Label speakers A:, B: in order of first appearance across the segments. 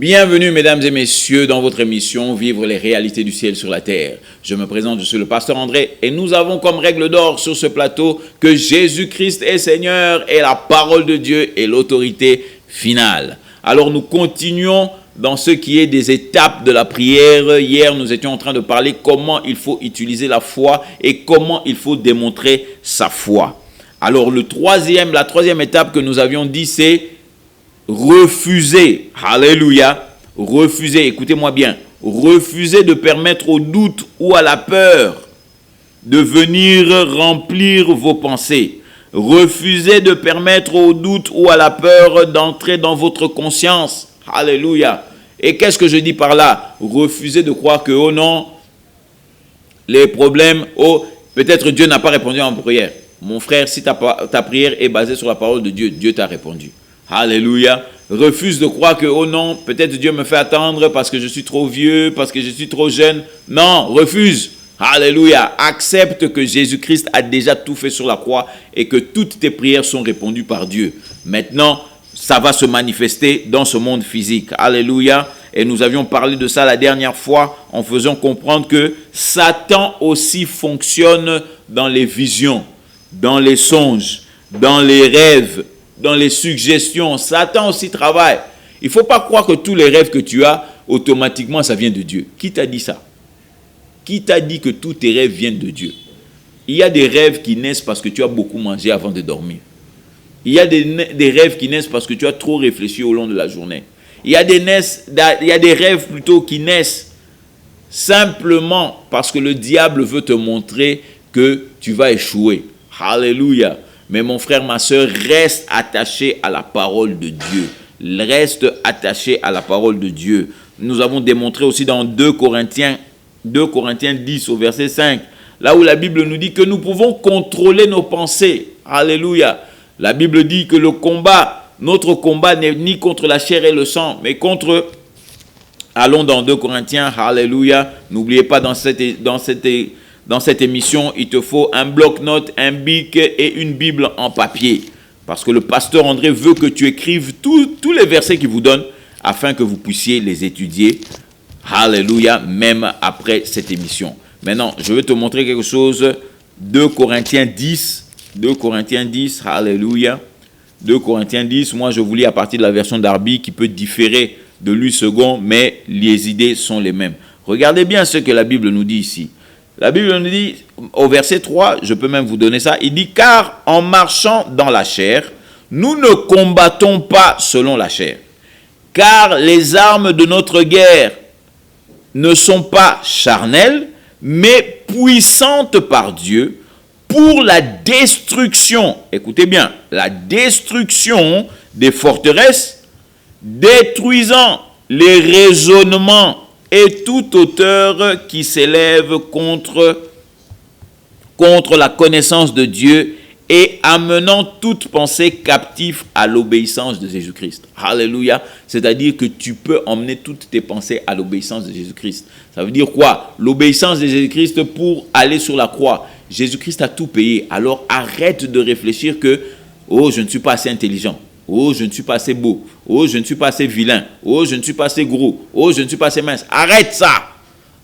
A: Bienvenue mesdames et messieurs dans votre émission Vivre les réalités du ciel sur la terre. Je me présente, je suis le pasteur André et nous avons comme règle d'or sur ce plateau que Jésus-Christ est Seigneur et la parole de Dieu est l'autorité finale. Alors nous continuons dans ce qui est des étapes de la prière. Hier nous étions en train de parler comment il faut utiliser la foi et comment il faut démontrer sa foi. Alors la troisième étape que nous avions dit c'est refuser, alléluia, refuser, écoutez-moi bien, refuser de permettre au doute ou à la peur de venir remplir vos pensées. Refusez de permettre au doute ou à la peur d'entrer dans votre conscience, alléluia. Et qu'est-ce que je dis par là? Refusez de croire que, oh non, les problèmes, oh, peut-être Dieu n'a pas répondu à ma prière. Mon frère, si ta prière est basée sur la parole de Dieu, Dieu t'a répondu. Alléluia. Refuse de croire que, oh non, peut-être Dieu me fait attendre parce que je suis trop vieux, parce que je suis trop jeune. Non, refuse. Alléluia. Accepte que Jésus-Christ a déjà tout fait sur la croix et que toutes tes prières sont répondues par Dieu. Maintenant, ça va se manifester dans ce monde physique. Alléluia. Et nous avions parlé de ça la dernière fois en faisant comprendre que Satan aussi fonctionne dans les visions, dans les songes, dans les rêves, dans les suggestions. Satan aussi travaille. Il ne faut pas croire que tous les rêves que tu as, automatiquement, ça vient de Dieu. Qui t'a dit ça? Qui t'a dit que tous tes rêves viennent de Dieu? Il y a des rêves qui naissent parce que tu as beaucoup mangé avant de dormir. Il y a des rêves qui naissent parce que tu as trop réfléchi au long de la journée. Il y a des rêves plutôt qui naissent simplement parce que le diable veut te montrer que tu vas échouer. Alléluia. Mais mon frère, ma soeur, reste attaché à la parole de Dieu. Reste attaché à la parole de Dieu. Nous avons démontré aussi dans 2 Corinthiens 10 au verset 5, là où la Bible nous dit que nous pouvons contrôler nos pensées. Alléluia. La Bible dit que notre combat n'est ni contre la chair et le sang, mais contre... Allons dans 2 Corinthiens, alléluia. N'oubliez pas dans cette émission, il te faut un bloc-notes, un bic et une Bible en papier. Parce que le pasteur André veut que tu écrives tous les versets qu'il vous donne afin que vous puissiez les étudier. Alléluia, même après cette émission. Maintenant, je vais te montrer quelque chose. 2 Corinthiens 10, alléluia. 2 Corinthiens 10, moi je vous lis à partir de la version d'Arby qui peut différer de lui second, mais les idées sont les mêmes. Regardez bien ce que la Bible nous dit ici. La Bible nous dit, au verset 3, je peux même vous donner ça, il dit « Car en marchant dans la chair, nous ne combattons pas selon la chair. Car les armes de notre guerre ne sont pas charnelles, mais puissantes par Dieu pour la destruction. » Écoutez bien, la destruction des forteresses, détruisant les raisonnements et toute hauteur qui s'élève contre la connaissance de Dieu et amenant toute pensée captive à l'obéissance de Jésus-Christ. Alléluia. C'est-à-dire que tu peux emmener toutes tes pensées à l'obéissance de Jésus-Christ. Ça veut dire quoi? L'obéissance de Jésus-Christ pour aller sur la croix. Jésus-Christ a tout payé. Alors arrête de réfléchir que « Oh, je ne suis pas assez intelligent. Oh, je ne suis pas assez beau. Oh, je ne suis pas assez vilain. Oh, je ne suis pas assez gros. Oh, je ne suis pas assez mince. » Arrête ça.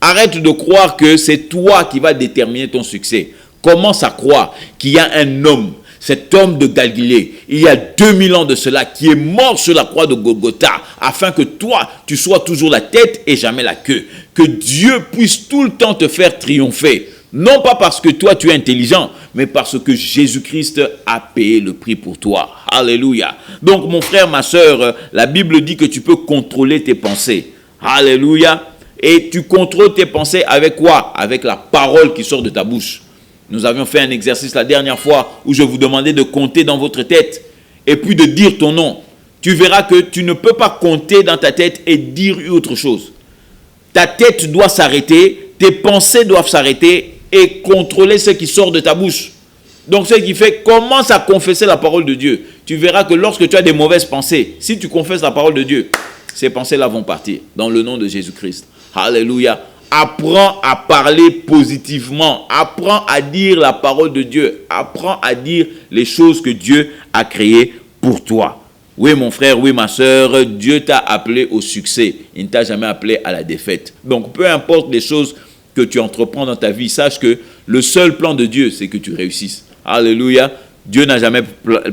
A: Arrête de croire que c'est toi qui vas déterminer ton succès. Commence à croire qu'il y a un homme, cet homme de Galilée, il y a 2000 ans de cela, qui est mort sur la croix de Golgotha, afin que toi, tu sois toujours la tête et jamais la queue. Que Dieu puisse tout le temps te faire triompher. Non pas parce que toi, tu es intelligent, mais parce que Jésus-Christ a payé le prix pour toi. Alléluia. Donc, mon frère, ma soeur, la Bible dit que tu peux contrôler tes pensées. Alléluia. Et tu contrôles tes pensées avec quoi? Avec la parole qui sort de ta bouche. Nous avions fait un exercice la dernière fois où je vous demandais de compter dans votre tête et puis de dire ton nom. Tu verras que tu ne peux pas compter dans ta tête et dire autre chose. Ta tête doit s'arrêter, tes pensées doivent s'arrêter et contrôler ce qui sort de ta bouche. Donc ce qui fait, commence à confesser la parole de Dieu. Tu verras que lorsque tu as des mauvaises pensées, si tu confesses la parole de Dieu, ces pensées-là vont partir dans le nom de Jésus-Christ. Alléluia. Apprends à parler positivement. Apprends à dire la parole de Dieu. Apprends à dire les choses que Dieu a créées pour toi. Oui, mon frère, oui, ma soeur, Dieu t'a appelé au succès. Il ne t'a jamais appelé à la défaite. Donc, peu importe les choses que tu entreprends dans ta vie, sache que le seul plan de Dieu, c'est que tu réussisses. Alléluia. Dieu n'a jamais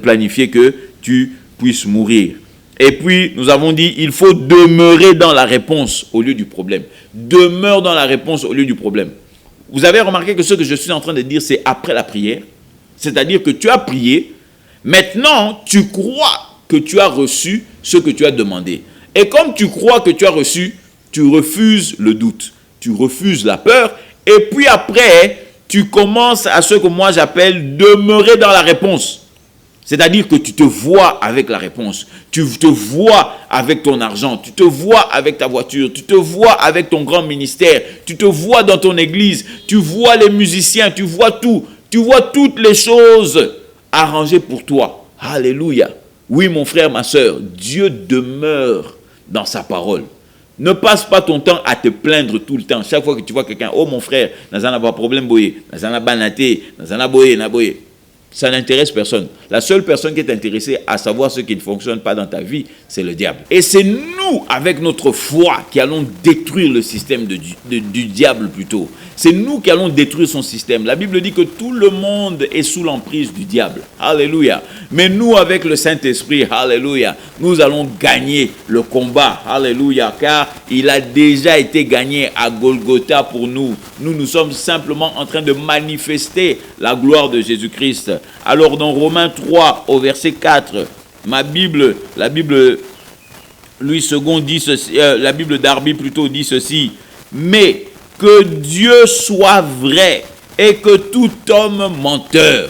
A: planifié que tu puisses mourir. Et puis, nous avons dit, il faut demeurer dans la réponse au lieu du problème. Demeure dans la réponse au lieu du problème. Vous avez remarqué que ce que je suis en train de dire, c'est après la prière. C'est-à-dire que tu as prié. Maintenant, tu crois que tu as reçu ce que tu as demandé. Et comme tu crois que tu as reçu, tu refuses le doute, tu refuses la peur, et puis après, tu commences à ce que moi j'appelle demeurer dans la réponse. C'est-à-dire que tu te vois avec la réponse, tu te vois avec ton argent, tu te vois avec ta voiture, tu te vois avec ton grand ministère, tu te vois dans ton église, tu vois les musiciens, tu vois tout, tu vois toutes les choses arrangées pour toi. Alléluia. Oui, mon frère, ma soeur, Dieu demeure dans sa parole. Ne passe pas ton temps à te plaindre tout le temps. Chaque fois que tu vois quelqu'un, oh mon frère, n'a pas problème, boye, n'a banaté, n'a boye, n'a boye. Ça n'intéresse personne. La seule personne qui est intéressée à savoir ce qui ne fonctionne pas dans ta vie, c'est le diable. Et c'est nous, avec notre foi, qui allons détruire le système du diable plutôt. C'est nous qui allons détruire son système. La Bible dit que tout le monde est sous l'emprise du diable. Alléluia. Mais nous, avec le Saint-Esprit, alléluia, nous allons gagner le combat. Alléluia. Car il a déjà été gagné à Golgotha pour nous. Nous sommes simplement en train de manifester la gloire de Jésus-Christ. Alors dans Romains 3, au verset 4, la Bible Louis II dit ceci, la Bible Darby plutôt dit ceci, mais que Dieu soit vrai et que tout homme menteur.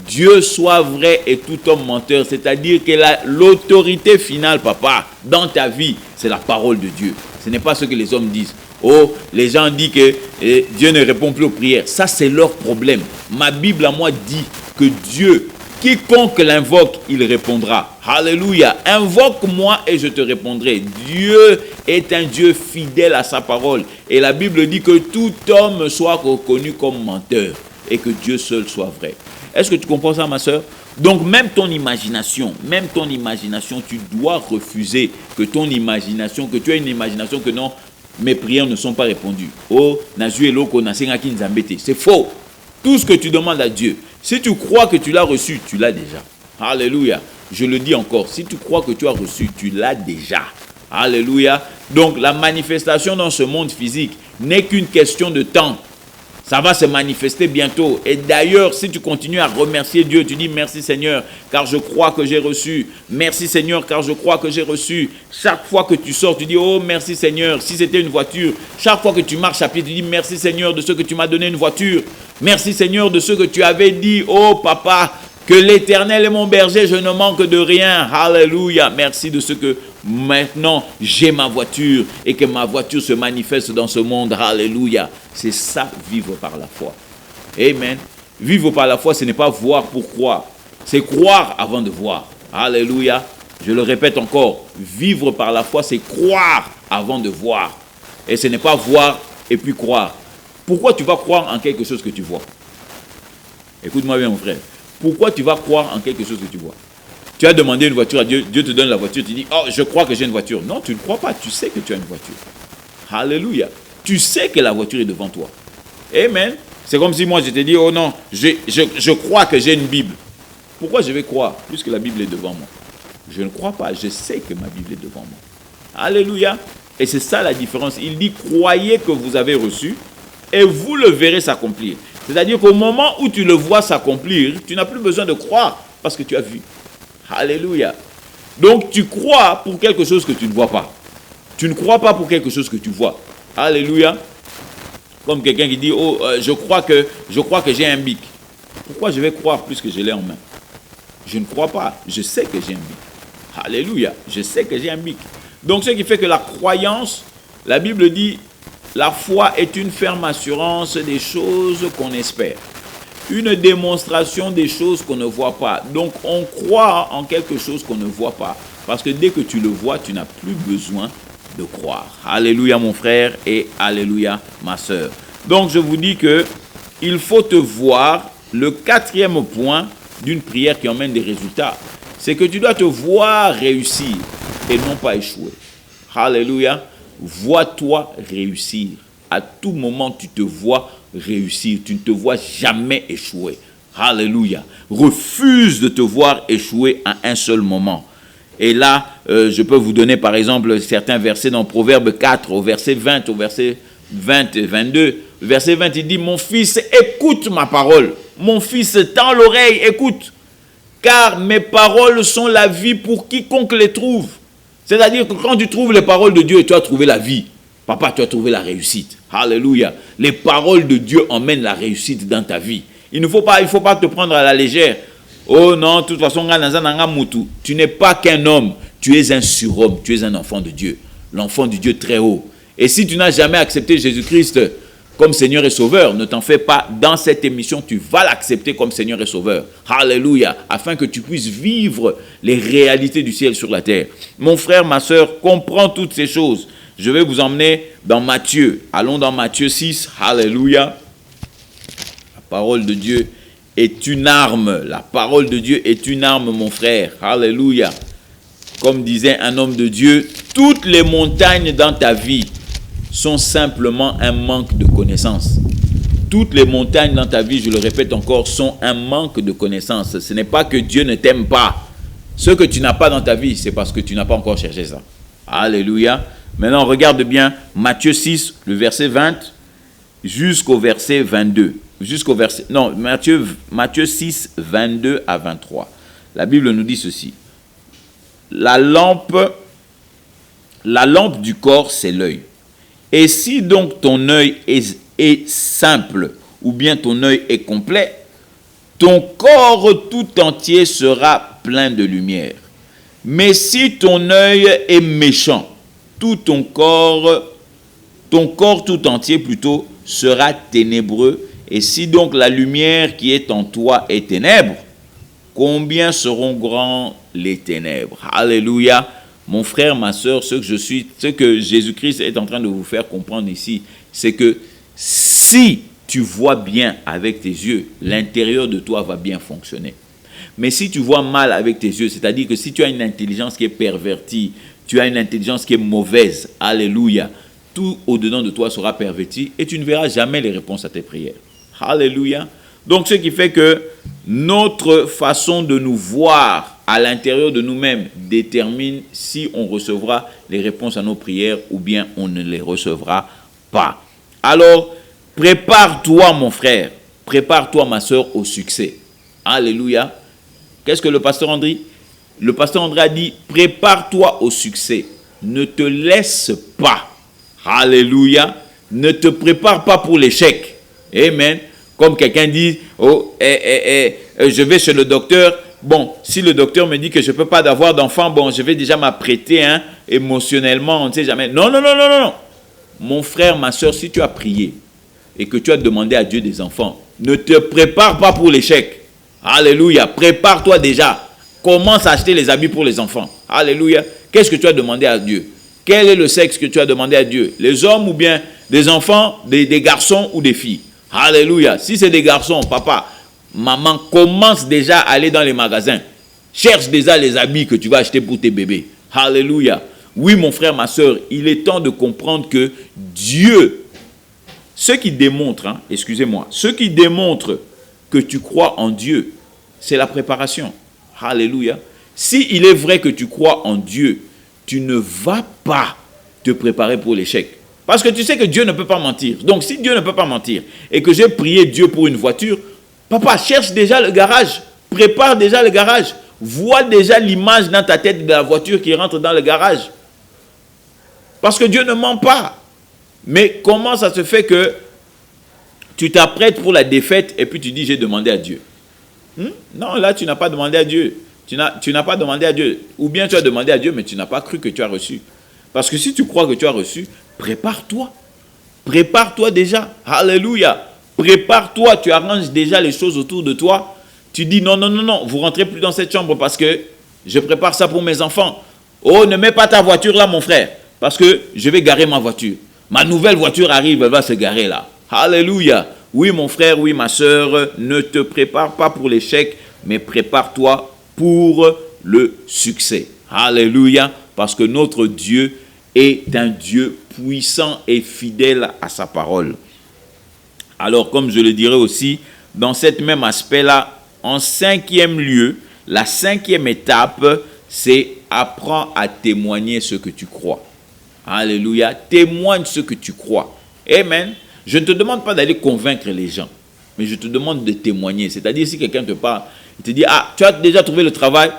A: Dieu soit vrai et tout homme menteur, c'est-à-dire que l'autorité finale, papa, dans ta vie, c'est la parole de Dieu. Ce n'est pas ce que les hommes disent. Oh, les gens disent que Dieu ne répond plus aux prières. Ça, c'est leur problème. Ma Bible à moi dit que Dieu, quiconque l'invoque, il répondra. Alléluia. Invoque-moi et je te répondrai. Dieu est un Dieu fidèle à sa parole. Et la Bible dit que tout homme soit reconnu comme menteur et que Dieu seul soit vrai. Est-ce que tu comprends ça, ma soeur? Donc, même ton imagination, tu dois refuser que ton imagination, que tu as une imagination que non, mes prières ne sont pas répondues. Oh, c'est faux. Tout ce que tu demandes à Dieu, si tu crois que tu l'as reçu, tu l'as déjà. Alléluia. Je le dis encore, si tu crois que tu as reçu, tu l'as déjà. Alléluia. Donc, la manifestation dans ce monde physique n'est qu'une question de temps. Ça va se manifester bientôt. Et d'ailleurs, si tu continues à remercier Dieu, tu dis merci Seigneur, car je crois que j'ai reçu. Merci Seigneur, car je crois que j'ai reçu. Chaque fois que tu sors, tu dis oh merci Seigneur. Si c'était une voiture, chaque fois que tu marches à pied, tu dis merci Seigneur de ce que tu m'as donné une voiture. Merci Seigneur de ce que tu avais dit. Oh papa, que l'Éternel est mon berger, je ne manque de rien. Alléluia. Merci de ce que maintenant j'ai ma voiture et que ma voiture se manifeste dans ce monde. Alléluia. C'est ça, vivre par la foi. Amen. Vivre par la foi, ce n'est pas voir pour croire. C'est croire avant de voir. Alléluia. Je le répète encore. Vivre par la foi, c'est croire avant de voir. Et ce n'est pas voir et puis croire. Pourquoi tu vas croire en quelque chose que tu vois? Écoute-moi bien, mon frère. Pourquoi tu vas croire en quelque chose que tu vois? Tu as demandé une voiture à Dieu, Dieu te donne la voiture, tu dis, oh, je crois que j'ai une voiture. Non, tu ne crois pas, tu sais que tu as une voiture. Alléluia. Tu sais que la voiture est devant toi. Amen. C'est comme si moi je te dis, oh non, je crois que j'ai une Bible. Pourquoi je vais croire puisque la Bible est devant moi? Je ne crois pas, je sais que ma Bible est devant moi. Alléluia. Et c'est ça la différence. Il dit, croyez que vous avez reçu et vous le verrez s'accomplir. C'est-à-dire qu'au moment où tu le vois s'accomplir, tu n'as plus besoin de croire parce que tu as vu. Alléluia. Donc tu crois pour quelque chose que tu ne vois pas. Tu ne crois pas pour quelque chose que tu vois. Alléluia. Comme quelqu'un qui dit, oh, je crois que j'ai un bic. Pourquoi je vais croire puisque je l'ai en main? Je ne crois pas. Je sais que j'ai un bic. Alléluia. Je sais que j'ai un bic. Donc ce qui fait que la croyance, la Bible dit, la foi est une ferme assurance des choses qu'on espère. Une démonstration des choses qu'on ne voit pas. Donc, on croit en quelque chose qu'on ne voit pas. Parce que dès que tu le vois, tu n'as plus besoin de croire. Alléluia, mon frère, et alléluia, ma soeur. Donc, je vous dis que il faut te voir le quatrième point d'une prière qui emmène des résultats. c'est que tu dois te voir réussir et non pas échouer. Alléluia. Vois-toi réussir. À tout moment, tu te vois réussir. Tu ne te vois jamais échouer. Alléluia. Refuse de te voir échouer à un seul moment. Et là, je peux vous donner par exemple certains versets dans Proverbe 4, au verset 20, au verset 20 et 22. Verset 20, il dit, « Mon fils, écoute ma parole. Mon fils, tends l'oreille, écoute. Car mes paroles sont la vie pour quiconque les trouve. » C'est-à-dire que quand tu trouves les paroles de Dieu, tu as trouvé la vie. Papa, tu as trouvé la réussite. Alléluia. Les paroles de Dieu emmènent la réussite dans ta vie. Il ne faut pas te prendre à la légère. Oh non, de toute façon, tu n'es pas qu'un homme. Tu es un surhomme. Tu es un enfant de Dieu. L'enfant du Dieu très haut. Et si tu n'as jamais accepté Jésus-Christ comme Seigneur et Sauveur, ne t'en fais pas. Dans cette émission, tu vas l'accepter comme Seigneur et Sauveur. Alléluia. Afin que tu puisses vivre les réalités du ciel sur la terre. Mon frère, ma soeur, comprends toutes ces choses. Je vais vous emmener dans Matthieu. Allons dans Matthieu 6. Alléluia. La parole de Dieu est une arme. La parole de Dieu est une arme, mon frère. Alléluia. Comme disait un homme de Dieu, toutes les montagnes dans ta vie sont simplement un manque de connaissance. Toutes les montagnes dans ta vie, je le répète encore, sont un manque de connaissance. Ce n'est pas que Dieu ne t'aime pas. Ce que tu n'as pas dans ta vie, c'est parce que tu n'as pas encore cherché ça. Alléluia. Maintenant, regarde bien Matthieu 6, le verset 20, jusqu'au verset 22. Matthieu 6, 22 à 23. La Bible nous dit ceci. La lampe du corps, c'est l'œil. Et si donc ton œil est simple, ou bien ton œil est complet, ton corps tout entier sera plein de lumière. Mais si ton œil est méchant, ton corps tout entier plutôt sera ténébreux. Et si donc la lumière qui est en toi est ténèbres, combien seront grands les ténèbres? Alléluia. Mon frère, ma soeur, ce que Jésus-Christ est en train de vous faire comprendre ici, c'est que si tu vois bien avec tes yeux, l'intérieur de toi va bien fonctionner. Mais si tu vois mal avec tes yeux, c'est-à-dire que si tu as une intelligence qui est pervertie, tu as une intelligence qui est mauvaise, alléluia, tout au-dedans de toi sera perverti et tu ne verras jamais les réponses à tes prières. Alléluia. Donc, ce qui fait que notre façon de nous voir à l'intérieur de nous-mêmes détermine si on recevra les réponses à nos prières ou bien on ne les recevra pas. Alors, prépare-toi, mon frère, prépare-toi, ma soeur, au succès. Alléluia. Qu'est-ce que le pasteur André? Le pasteur André a dit, prépare-toi au succès. Ne te laisse pas. Alléluia. Ne te prépare pas pour l'échec. Amen. Comme quelqu'un dit, je vais chez le docteur. Bon, si le docteur me dit que je ne peux pas avoir d'enfant, bon, je vais déjà m'apprêter émotionnellement, on ne sait jamais. Non. Mon frère, ma soeur, si tu as prié et que tu as demandé à Dieu des enfants, ne te prépare pas pour l'échec. Alléluia. Prépare-toi déjà. Commence à acheter les habits pour les enfants. Alléluia. Qu'est-ce que tu as demandé à Dieu? Quel est le sexe que tu as demandé à Dieu? Les hommes ou bien des enfants, des garçons ou des filles? Alléluia. Si c'est des garçons, papa, maman, commence déjà à aller dans les magasins. Cherche déjà les habits que tu vas acheter pour tes bébés. Alléluia. Oui, mon frère, ma soeur, il est temps de comprendre que Dieu, ce qui démontre que tu crois en Dieu, c'est la préparation. Alléluia. Si il est vrai que tu crois en Dieu, tu ne vas pas te préparer pour l'échec. Parce que tu sais que Dieu ne peut pas mentir. Donc, si Dieu ne peut pas mentir et que j'ai prié Dieu pour une voiture, papa, cherche déjà le garage. Prépare déjà le garage. Vois déjà l'image dans ta tête de la voiture qui rentre dans le garage. Parce que Dieu ne ment pas. Mais comment ça se fait que tu t'apprêtes pour la défaite et puis tu dis, j'ai demandé à Dieu? Non, là, tu n'as pas demandé à Dieu. Tu n'as pas demandé à Dieu. Ou bien tu as demandé à Dieu, mais tu n'as pas cru que tu as reçu. Parce que si tu crois que tu as reçu, prépare-toi. Prépare-toi déjà. Alléluia. Prépare-toi. Tu arranges déjà les choses autour de toi. Tu dis non. Vous rentrez plus dans cette chambre parce que je prépare ça pour mes enfants. Oh, ne mets pas ta voiture là, mon frère. Parce que je vais garer ma voiture. Ma nouvelle voiture arrive, elle va se garer là. Alléluia. Oui, mon frère, oui, ma soeur, ne te prépare pas pour l'échec, mais prépare-toi pour le succès. Alléluia, parce que notre Dieu est un Dieu puissant et fidèle à sa parole. Alors, comme je le dirais aussi, dans cet même aspect-là, en 5e lieu, la 5e étape, c'est apprends à témoigner ce que tu crois. Alléluia, témoigne ce que tu crois. Amen. Je ne te demande pas d'aller convaincre les gens, mais je te demande de témoigner. C'est-à-dire, si quelqu'un te parle, il te dit, ah, tu as déjà trouvé le travail?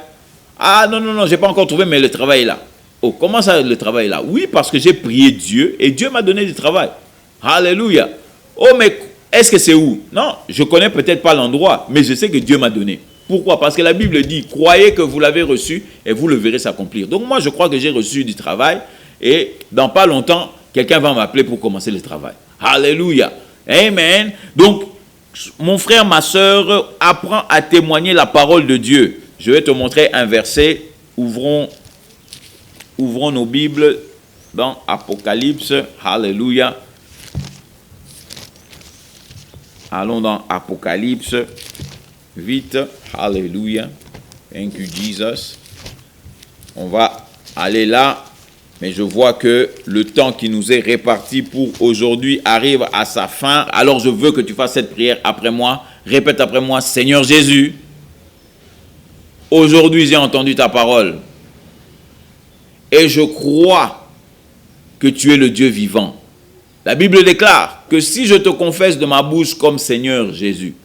A: Ah, non, je n'ai pas encore trouvé, mais le travail est là. Oh, comment ça, le travail est là? Oui, parce que j'ai prié Dieu et Dieu m'a donné du travail. Alléluia. Oh, mais est-ce que c'est où? Non, je ne connais peut-être pas l'endroit, mais je sais que Dieu m'a donné. Pourquoi? Parce que la Bible dit, croyez que vous l'avez reçu et vous le verrez s'accomplir. Donc moi, je crois que j'ai reçu du travail et dans pas longtemps, quelqu'un va m'appeler pour commencer le travail. Alléluia. Amen. Donc, mon frère, ma soeur, apprends à témoigner la parole de Dieu. Je vais te montrer un verset. Ouvrons nos Bibles dans Apocalypse. Alléluia. Allons dans Apocalypse. Vite. Alléluia. Thank you, Jesus. On va aller là. Mais je vois que le temps qui nous est réparti pour aujourd'hui arrive à sa fin. Alors je veux que tu fasses cette prière après moi. Répète après moi, Seigneur Jésus, aujourd'hui j'ai entendu ta parole. Et je crois que tu es le Dieu vivant. La Bible déclare que si je te confesse de ma bouche comme Seigneur Jésus,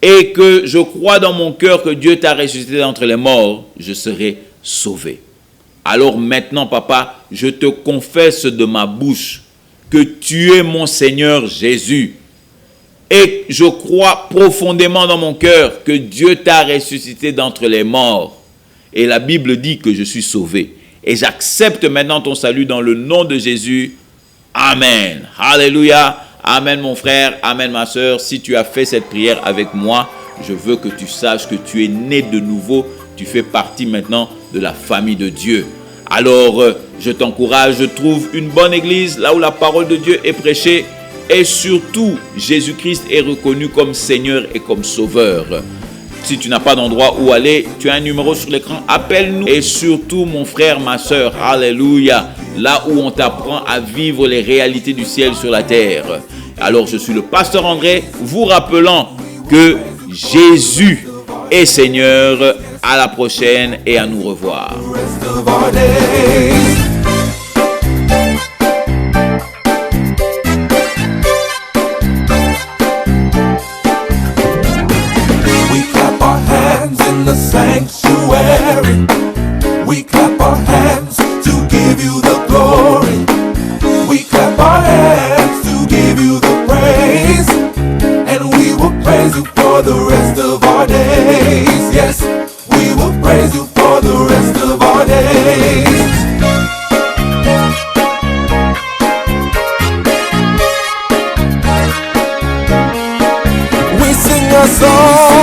A: et que je crois dans mon cœur que Dieu t'a ressuscité d'entre les morts, je serai sauvé. Alors maintenant, papa, je te confesse de ma bouche que tu es mon Seigneur Jésus. Et je crois profondément dans mon cœur que Dieu t'a ressuscité d'entre les morts. Et la Bible dit que je suis sauvé. Et j'accepte maintenant ton salut dans le nom de Jésus. Amen. Alléluia. Amen mon frère. Amen ma soeur. Si tu as fait cette prière avec moi, je veux que tu saches que tu es né de nouveau. Tu fais partie maintenant de la famille de Dieu. Alors, je t'encourage, trouve une bonne église, là où la parole de Dieu est prêchée. Et surtout, Jésus-Christ est reconnu comme Seigneur et comme Sauveur. Si tu n'as pas d'endroit où aller, tu as un numéro sur l'écran, appelle-nous. Et surtout, mon frère, ma soeur, alléluia, là où on t'apprend à vivre les réalités du ciel sur la terre. Alors, je suis le pasteur André, vous rappelant que Jésus est Seigneur. À la prochaine et à nous revoir.
B: We clap our hands in the sanctuary. We clap our hands to give you the glory. We clap our hands to give you the praise. And we will praise you for the rest of our days. Yes. We will praise you for the rest of our days. We sing a song